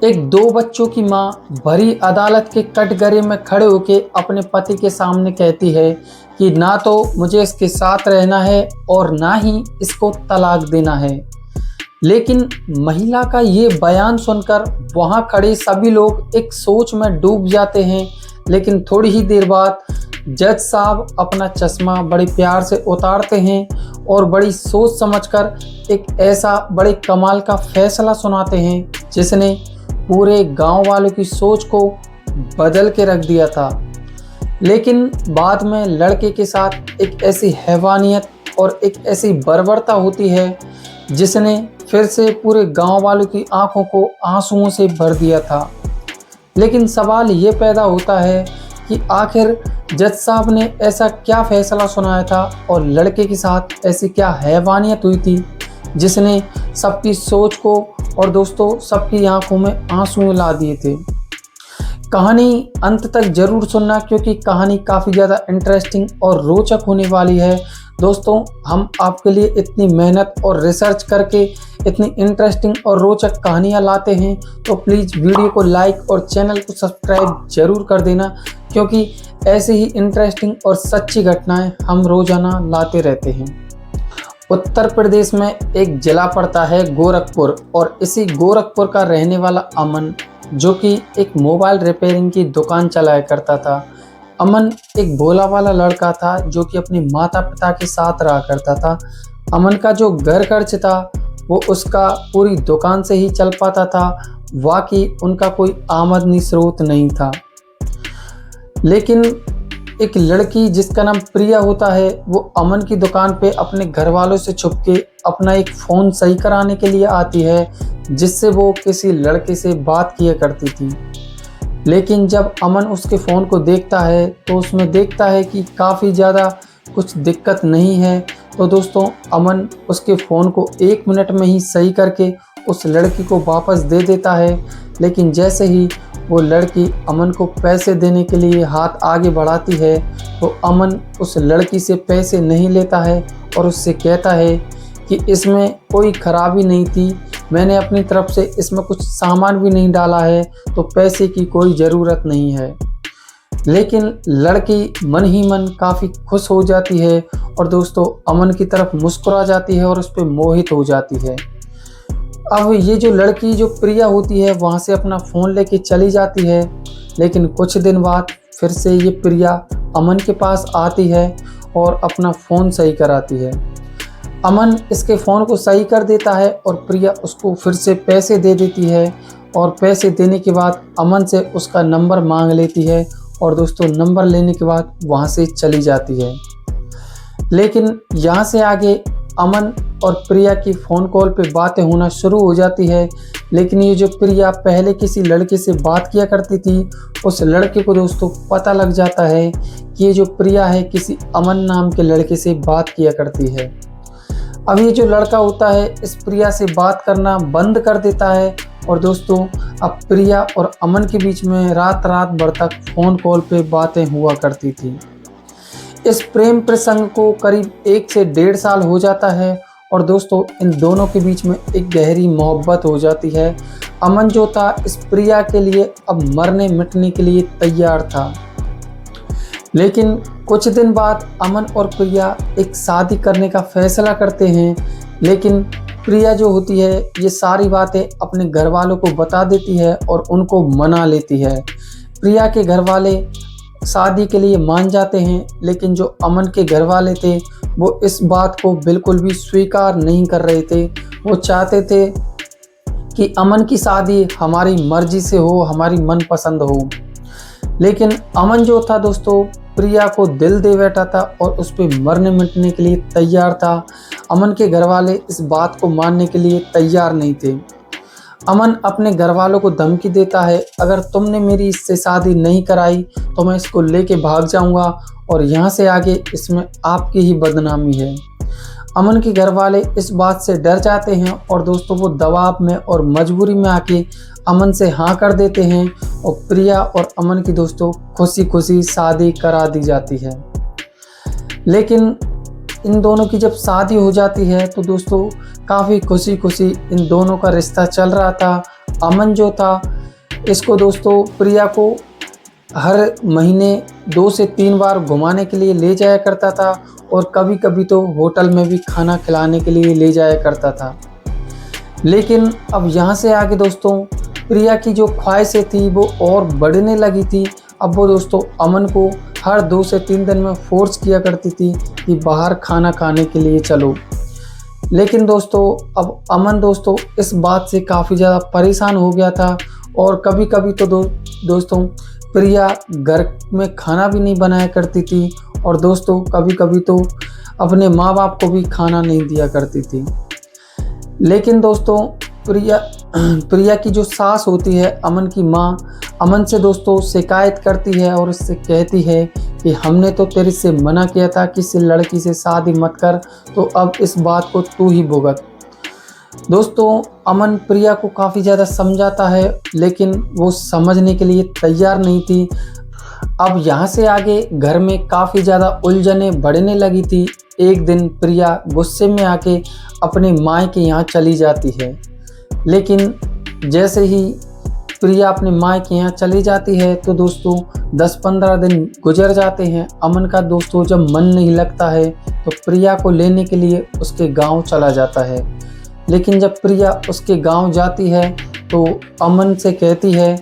एक दो बच्चों की मां भरी अदालत के कटघरे में खड़े होकर अपने पति के सामने कहती है कि ना तो मुझे इसके साथ रहना है और ना ही इसको तलाक देना है। लेकिन महिला का ये बयान सुनकर वहां खड़े सभी लोग एक सोच में डूब जाते हैं। लेकिन थोड़ी ही देर बाद जज साहब अपना चश्मा बड़े प्यार से उतारते हैं और बड़ी सोच समझकर एक ऐसा बड़े कमाल का फैसला सुनाते हैं जिसने पूरे गांव वालों की सोच को बदल के रख दिया था। लेकिन बाद में लड़के के साथ एक ऐसी हैवानियत और एक ऐसी बर्बरता होती है जिसने फिर से पूरे गांव वालों की आंखों को आंसुओं से भर दिया था। लेकिन सवाल ये पैदा होता है कि आखिर जज साहब ने ऐसा क्या फैसला सुनाया था और लड़के के साथ ऐसी क्या हैवानियत हुई थी जिसने सबकी सोच को और दोस्तों सबकी आंखों में आंसू ला दिए थे। कहानी अंत तक जरूर सुनना क्योंकि कहानी काफ़ी ज़्यादा इंटरेस्टिंग और रोचक होने वाली है। दोस्तों, हम आपके लिए इतनी मेहनत और रिसर्च करके इतनी इंटरेस्टिंग और रोचक कहानियाँ लाते हैं, तो प्लीज़ वीडियो को लाइक और चैनल को सब्सक्राइब जरूर कर देना क्योंकि ऐसे ही इंटरेस्टिंग और सच्ची घटनाएं हम रोज़ाना लाते रहते हैं। उत्तर प्रदेश में एक जिला पड़ता है गोरखपुर और इसी गोरखपुर का रहने वाला अमन, जो कि एक मोबाइल रिपेयरिंग की दुकान चलाया करता था। अमन एक भोला वाला लड़का था जो कि अपने माता पिता के साथ रहा करता था। अमन का जो घर खर्च था वो उसका पूरी दुकान से ही चल पाता था, वाकई उनका कोई आमदनी स्रोत नहीं था। लेकिन एक लड़की जिसका नाम प्रिया होता है वो अमन की दुकान पे अपने घर वालों से छुप के अपना एक फ़ोन सही कराने के लिए आती है जिससे वो किसी लड़के से बात किया करती थी। लेकिन जब अमन उसके फ़ोन को देखता है तो उसमें देखता है कि काफ़ी ज़्यादा कुछ दिक्कत नहीं है। तो दोस्तों, अमन उसके फ़ोन को 1 मिनट में ही सही करके उस लड़की को वापस दे देता है। लेकिन जैसे ही वो लड़की अमन को पैसे देने के लिए हाथ आगे बढ़ाती है तो अमन उस लड़की से पैसे नहीं लेता है और उससे कहता है कि इसमें कोई खराबी नहीं थी, मैंने अपनी तरफ से इसमें कुछ सामान भी नहीं डाला है, तो पैसे की कोई ज़रूरत नहीं है। लेकिन लड़की मन ही मन काफ़ी खुश हो जाती है और दोस्तों अमन की तरफ मुस्कुरा जाती है और उस पर मोहित हो जाती है। अब ये जो लड़की जो प्रिया होती है वहाँ से अपना फ़ोन लेके चली जाती है। लेकिन कुछ दिन बाद फिर से ये प्रिया अमन के पास आती है और अपना फ़ोन सही कराती है। अमन इसके फ़ोन को सही कर देता है और प्रिया उसको फिर से पैसे दे देती है और पैसे देने के बाद अमन से उसका नंबर मांग लेती है और दोस्तों नंबर लेने के बाद वहाँ से चली जाती है। लेकिन यहाँ से आगे अमन और प्रिया की फ़ोन कॉल पे बातें होना शुरू हो जाती है। लेकिन ये जो प्रिया पहले किसी लड़के से बात किया करती थी उस लड़के को दोस्तों पता लग जाता है कि ये जो प्रिया है किसी अमन नाम के लड़के से बात किया करती है। अब ये जो लड़का होता है इस प्रिया से बात करना बंद कर देता है और दोस्तों अब प्रिया और अमन के बीच में रात भर तक फ़ोन कॉल पे बातें हुआ करती थी। इस प्रेम प्रसंग को करीब 1 से 1.5 साल हो जाता है और दोस्तों इन दोनों के बीच में एक गहरी मोहब्बत हो जाती है। अमन जो था इस प्रिया के लिए अब मरने मिटने के लिए तैयार था। लेकिन कुछ दिन बाद अमन और प्रिया एक शादी करने का फैसला करते हैं। लेकिन प्रिया जो होती है ये सारी बातें अपने घर वालों को बता देती है और उनको मना लेती है। प्रिया के घर वाले शादी के लिए मान जाते हैं, लेकिन जो अमन के घर वाले थे वो इस बात को बिल्कुल भी स्वीकार नहीं कर रहे थे। वो चाहते थे कि अमन की शादी हमारी मर्जी से हो, हमारी मनपसंद हो। लेकिन अमन जो था दोस्तों प्रिया को दिल दे बैठा था और उस पर मरने मिटने के लिए तैयार था। अमन के घर वाले इस बात को मानने के लिए तैयार नहीं थे। अमन अपने घर वालों को धमकी देता है, अगर तुमने मेरी इससे शादी नहीं कराई तो मैं इसको लेके भाग जाऊंगा और यहाँ से आगे इसमें आपकी ही बदनामी है। अमन के घर वाले इस बात से डर जाते हैं और दोस्तों वो दबाव में और मजबूरी में आके अमन से हाँ कर देते हैं और प्रिया और अमन की दोस्तों खुशी खुशी शादी करा दी जाती है। लेकिन इन दोनों की जब शादी हो जाती है तो दोस्तों काफ़ी खुशी खुशी इन दोनों का रिश्ता चल रहा था अमन जो था, इसको दोस्तों प्रिया को हर महीने 2 से 3 बार घुमाने के लिए ले जाया करता था और कभी कभी तो होटल में भी खाना खिलाने के लिए ले जाया करता था। लेकिन अब यहाँ से आगे दोस्तों प्रिया की जो ख्वाहिशें थी वो और बढ़ने लगी थी। अब वो दोस्तों अमन को हर 2 से 3 दिन में फोर्स किया करती थी कि बाहर खाना खाने के लिए चलो। लेकिन दोस्तों अब अमन दोस्तों इस बात से काफ़ी ज़्यादा परेशान हो गया था और कभी कभी तो दोस्तों प्रिया घर में खाना भी नहीं बनाया करती थी और दोस्तों कभी कभी तो अपने माँ बाप को भी खाना नहीं दिया करती थी। लेकिन दोस्तों प्रिया की जो सास होती है, अमन की माँ, अमन से दोस्तों शिकायत करती है और उससे कहती है कि हमने तो तेरे से मना किया था कि इस लड़की से शादी मत कर, तो अब इस बात को तू ही भुगत। दोस्तों अमन प्रिया को काफ़ी ज़्यादा समझाता है लेकिन वो समझने के लिए तैयार नहीं थी। अब यहाँ से आगे घर में काफ़ी ज़्यादा उलझनें बढ़ने लगी थी। एक दिन प्रिया गुस्से में आके अपने माँ के यहाँ चली जाती है। लेकिन जैसे ही प्रिया अपने माँ के यहाँ चली जाती है तो दोस्तों 10-15 दिन गुजर जाते हैं। अमन का दोस्तों जब मन नहीं लगता है तो प्रिया को लेने के लिए उसके गांव चला जाता है। लेकिन जब प्रिया उसके गांव जाती है तो अमन से कहती है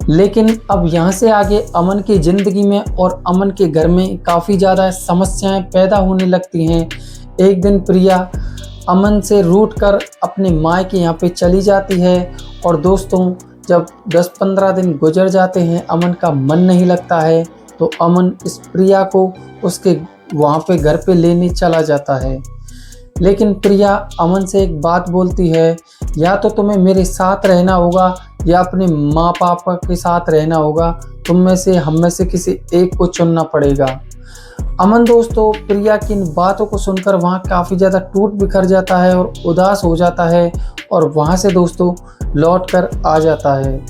लेकिन अब यहाँ से आगे अमन की ज़िंदगी में और अमन के घर में काफ़ी ज़्यादा समस्याएं पैदा होने लगती हैं। एक दिन प्रिया अमन से रूठ कर अपने माँ के यहाँ पे चली जाती है और दोस्तों जब 10-15 दिन गुजर जाते हैं, अमन का मन नहीं लगता है तो अमन इस प्रिया को उसके वहाँ पे घर पे लेने चला जाता है। लेकिन प्रिया अमन से एक बात बोलती है, या तो तुम्हें मेरे साथ रहना होगा या अपने माँ पापा के साथ रहना होगा, तुम में से हम में से किसी एक को चुनना पड़ेगा। अमन दोस्तों प्रिया की इन बातों को सुनकर वहाँ काफ़ी ज़्यादा टूट बिखर जाता है और उदास हो जाता है और वहाँ से दोस्तों लौट कर आ जाता है।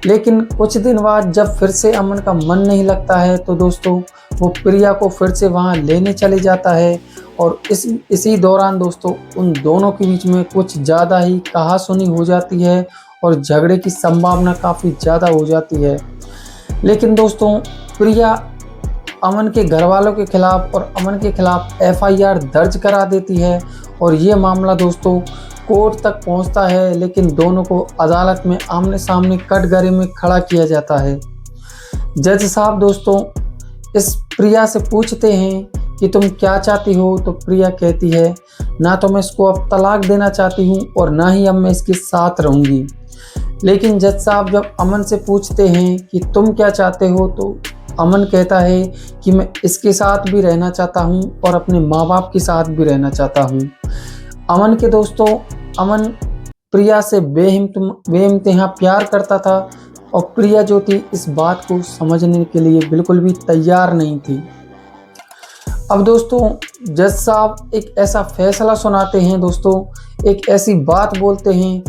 लेकिन कुछ दिन बाद जब फिर से अमन का मन नहीं लगता है तो दोस्तों वो प्रिया को फिर से वहाँ लेने चले जाता है और इसी दौरान दोस्तों उन दोनों के बीच में कुछ ज़्यादा ही कहासुनी हो जाती है और झगड़े की संभावना काफ़ी ज़्यादा हो जाती है। लेकिन दोस्तों प्रिया अमन के घर वालों के खिलाफ़ और अमन के खिलाफ़ FIR दर्ज करा देती है और ये मामला दोस्तों कोर्ट तक पहुंचता है। लेकिन दोनों को अदालत में आमने सामने कटघरे में खड़ा किया जाता है। जज साहब दोस्तों इस प्रिया से पूछते हैं कि तुम क्या चाहती हो, तो प्रिया कहती है ना तो मैं इसको अब तलाक देना चाहती हूँ और ना ही अब मैं इसके साथ रहूँगी। लेकिन जज साहब जब अमन से पूछते हैं कि तुम क्या चाहते हो तो अमन कहता है कि मैं इसके साथ भी रहना चाहता हूँ और अपने माँ बाप के साथ भी रहना चाहता हूँ। अमन प्रिया से बेइंतहा प्यार करता था और प्रिया जो थी इस बात को समझने के लिए बिल्कुल भी तैयार नहीं थी। अब दोस्तों जज साहब एक ऐसा फैसला सुनाते हैं, दोस्तों एक ऐसी बात बोलते हैं।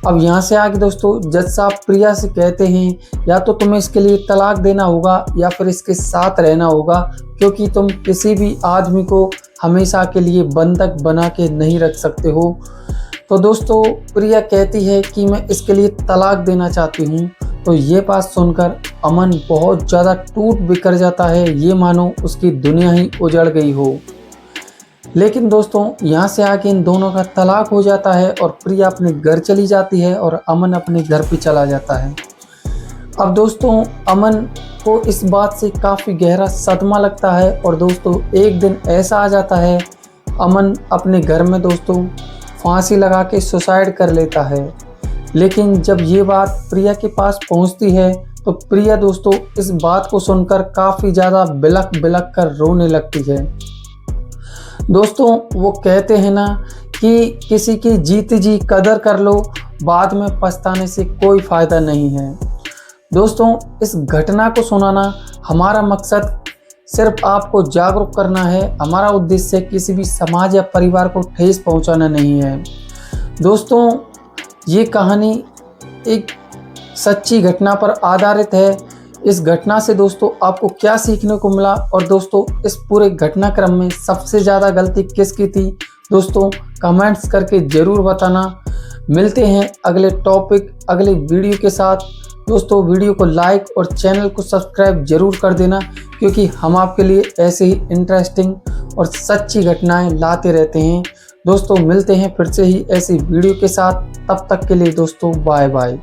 अब यहाँ से आगे दोस्तों जज साहब प्रिया से कहते हैं या तो तुम्हें इसके लिए तलाक देना होगा या फिर इसके साथ रहना होगा, क्योंकि तुम किसी भी आदमी को हमेशा के लिए बंधक बना के नहीं रख सकते हो। तो दोस्तों प्रिया कहती है कि मैं इसके लिए तलाक देना चाहती हूँ। तो ये बात सुनकर अमन बहुत ज़्यादा टूट बिखर जाता है, ये मानो उसकी दुनिया ही उजड़ गई हो। लेकिन दोस्तों यहाँ से आके इन दोनों का तलाक हो जाता है और प्रिया अपने घर चली जाती है और अमन अपने घर पे चला जाता है। अब दोस्तों अमन को इस बात से काफ़ी गहरा सदमा लगता है और दोस्तों एक दिन ऐसा आ जाता है, अमन अपने घर में दोस्तों फांसी लगा के सुसाइड कर लेता है। लेकिन जब ये बात प्रिया के पास पहुंचती है तो प्रिया दोस्तों इस बात को सुनकर काफ़ी ज़्यादा बिलख बिलख कर रोने लगती है। दोस्तों वो कहते हैं ना कि किसी की जीत जी कदर कर लो, बाद में पछताने से कोई फ़ायदा नहीं है। दोस्तों इस घटना को सुनाना हमारा मकसद सिर्फ आपको जागरूक करना है। हमारा उद्देश्य किसी भी समाज या परिवार को ठेस पहुंचाना नहीं है। दोस्तों ये कहानी एक सच्ची घटना पर आधारित है। इस घटना से दोस्तों आपको क्या सीखने को मिला, और दोस्तों इस पूरे घटनाक्रम में सबसे ज़्यादा गलती किसकी थी, दोस्तों कमेंट्स करके ज़रूर बताना। मिलते हैं अगले टॉपिक अगले वीडियो के साथ। दोस्तों वीडियो को लाइक और चैनल को सब्सक्राइब जरूर कर देना, क्योंकि हम आपके लिए ऐसे ही इंटरेस्टिंग और सच्ची घटनाएं लाते रहते हैं। दोस्तों मिलते हैं फिर से ही ऐसी वीडियो के साथ। तब तक के लिए दोस्तों बाय बाय।